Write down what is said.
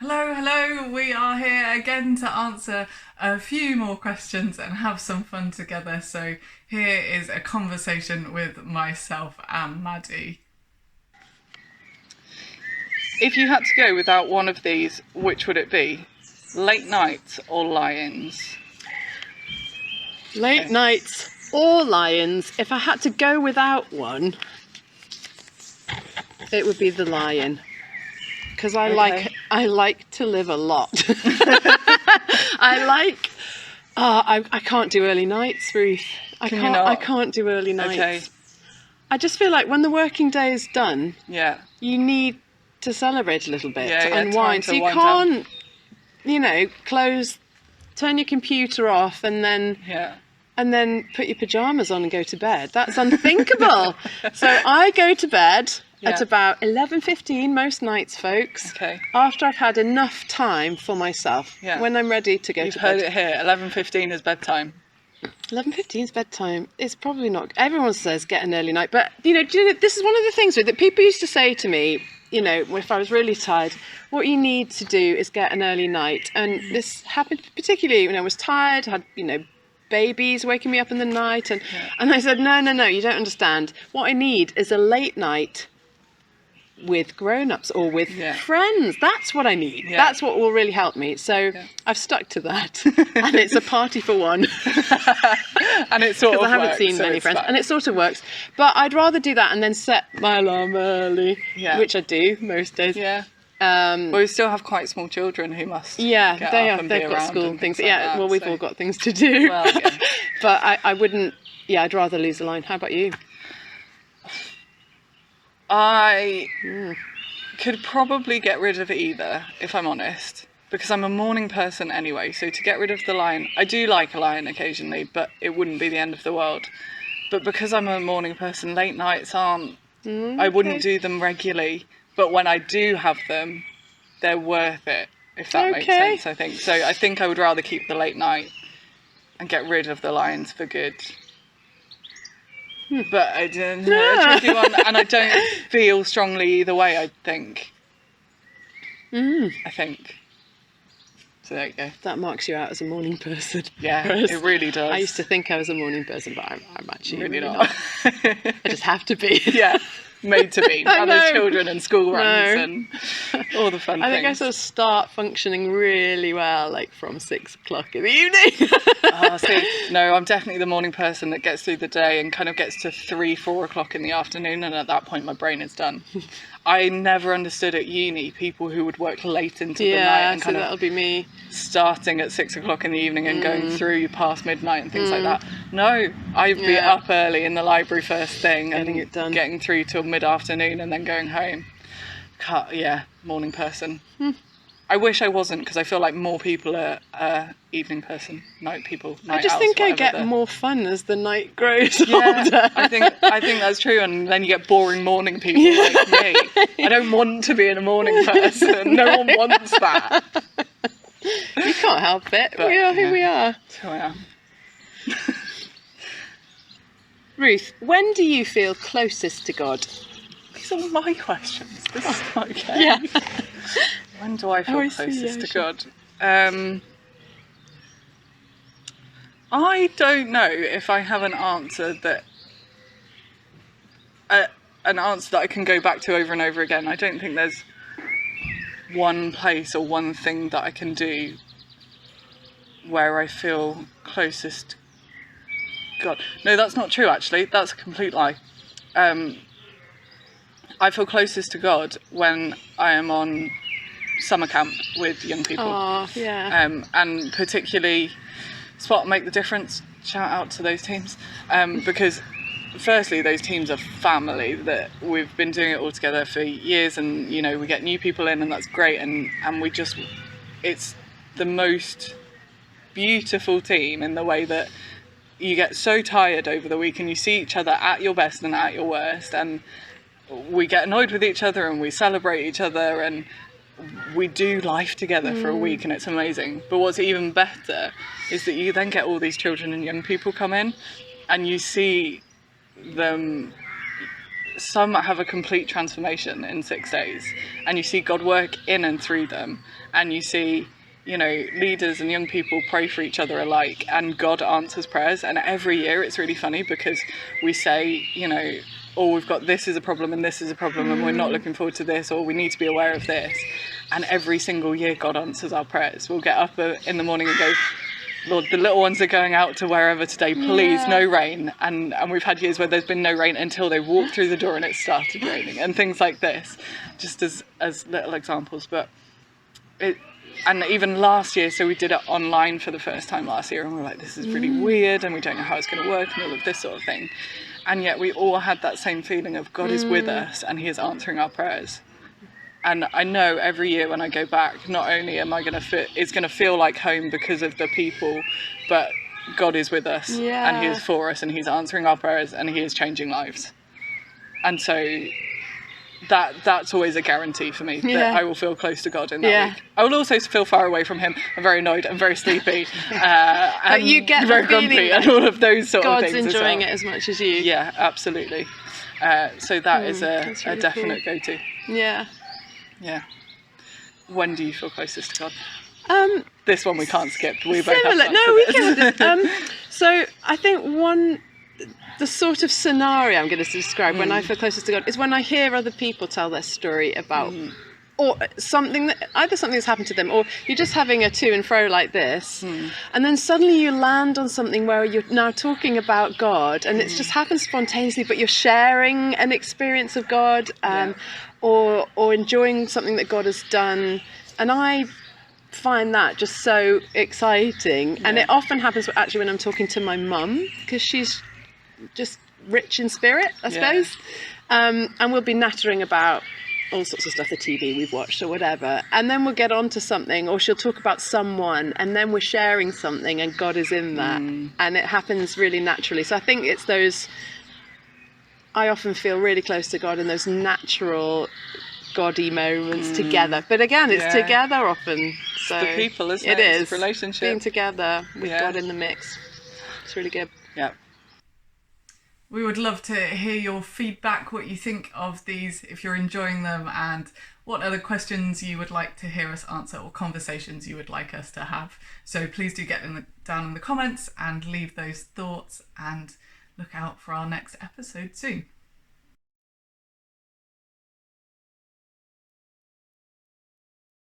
Hello, hello. We are here again to answer a few more questions and have some fun together. So, here is a conversation with myself and Maddie. If you had to go without one of these, which would it be? Late nights or lions? Late nights or lions. If I had to go without one, it would be the lion. Because I like to live a lot. I can't do early nights, Ruth. I can't do early nights. Okay. I just feel like when the working day is done, Yeah. you need to celebrate a little bit, Yeah, to yeah, unwind. time to So you wind can't, turn your computer off and then put your pajamas on and go to bed. That's unthinkable. So I go to bed at about 11:15 most nights, folks. Okay. After I've had enough time for myself. Yeah. When I'm ready to go You've to heard bed. it here. 11:15 is bedtime. 11:15 is bedtime. It's probably not. Everyone says get an early night, but this is one of the things that people used to say to me. If I was really tired, what you need to do is get an early night. And this happened particularly when I was tired, had babies waking me up in the night, and I said, no, you don't understand. What I need is a late night with grown-ups or with friends. That's what I need. Yeah. That's what will really help me. So I've stuck to that, and it's a party for one. And it sort of Because I haven't works, seen so many it's friends, fine. and it sort of works. But I'd rather do that and then set my alarm early, which I do most days. Yeah. Well, we still have quite small children who must get up and be they've got around school and things. like that, Well, we've so. all got things to do. Well, yeah. But I wouldn't. Yeah, I'd rather lose the line. How about you? I could probably get rid of either, if I'm honest, because I'm a morning person anyway. So to get rid of the lion, I do like a lion occasionally, but it wouldn't be the end of the world. But because I'm a morning person, late nights aren't. I wouldn't do them regularly, but when I do have them, they're worth it. If that makes sense, I think. So I think I would rather keep the late night and get rid of the lions for good. But I don't know, a tricky one, and I don't feel strongly either way, I think. I think. So there you go. That marks you out as a morning person. Yeah, Whereas it really does. I used to think I was a morning person, but I'm actually really not. not. I just have to be. Yeah, made to be. I Now there's know. children and school runs No. and all the fun I things. think I sort of start functioning really well, like from 6 o'clock in the evening. No, I'm definitely the morning person that gets through the day and kind of gets to 3-4 o'clock in the afternoon, and at that point my brain is done. I never understood at uni people who would work late into the night and kind that'll of be me. starting at 6 o'clock in the evening and going through past midnight and things like that. No, I'd be up early in the library first thing Getting and it done. getting through till mid-afternoon and then going home. Morning person. I wish I wasn't, because I feel like more people are evening person, night people, night I just owls, think I whatever get the- more fun as the night grows Yeah, older. I think that's true, and then you get boring morning people like me. I don't want to be a morning person. No one wants that. You can't help it. But, We are who we are. That's who I am. Ruth, when do you feel closest to God? These are my questions. This is okay. Yeah. When do I feel I see, closest to sure. God? I don't know if I have an answer that I can go back to over and over again. I don't think there's one place or one thing that I can do where I feel closest to God. No, that's not true, actually. That's a complete lie. I feel closest to God when I am on summer camp with young people. Oh, yeah. And particularly Spot Make the Difference, shout out to those teams, because firstly those teams are family, that we've been doing it all together for years, and we get new people in and that's great, and it's the most beautiful team in the way that you get so tired over the week and you see each other at your best and at your worst, and we get annoyed with each other and we celebrate each other and we do life together for a week, and it's amazing. But what's even better is that you then get all these children and young people come in and you see them some have a complete transformation in 6 days, and you see God work in and through them, and you see, you know, leaders and young people pray for each other alike, and God answers prayers. And every year it's really funny because we say, you know, oh, we've got this is a problem and this is a problem and we're not looking forward to this, or we need to be aware of this. And every single year God answers our prayers. We'll get up in the morning and go, Lord, the little ones are going out to wherever today, please, no rain. And we've had years where there's been no rain until they walked through the door and it started raining, and things like this, just as little examples. But and even last year, so we did it online for the first time last year, and we're like, this is really weird, and we don't know how it's going to work, and all of this sort of thing. And yet we all had that same feeling of God is with us and he is answering our prayers. And I know every year when I go back, not only am I it's going to feel like home because of the people, but God is with us, and he is for us, and he's answering our prayers, and he is changing lives. And so that's always a guarantee for me, that I will feel close to God in that week. I will also feel far away from him. I'm very annoyed, I'm very sleepy, and you get very grumpy, and all of those sort of things. God's enjoying it as much as you. Yeah, absolutely. So that is a really definite cool go-to. Yeah. Yeah. When do you feel closest to God? This one we can't skip. We both similar. have No, we can. So I think the sort of scenario I'm going to describe when I feel closest to God is when I hear other people tell their story about or something that's happened to them, or you're just having a to and fro like this, and then suddenly you land on something where you're now talking about God, and it just happens spontaneously, but you're sharing an experience of God, or enjoying something that God has done, and I find that just so exciting. And it often happens actually when I'm talking to my mum, because she's just rich in spirit, I suppose, and we'll be nattering about all sorts of stuff, the TV we've watched or whatever, and then we'll get on to something, or she'll talk about someone, and then we're sharing something and God is in that, and it happens really naturally. So I think it's those, I often feel really close to God in those natural God-y moments together, but again it's together often, so it's the people, isn't it? It's a relationship, being together with God in the mix. It's really good. We would love to hear your feedback, what you think of these, if you're enjoying them, and what other questions you would like to hear us answer, or conversations you would like us to have. So please do get them down in the comments and leave those thoughts, and look out for our next episode soon.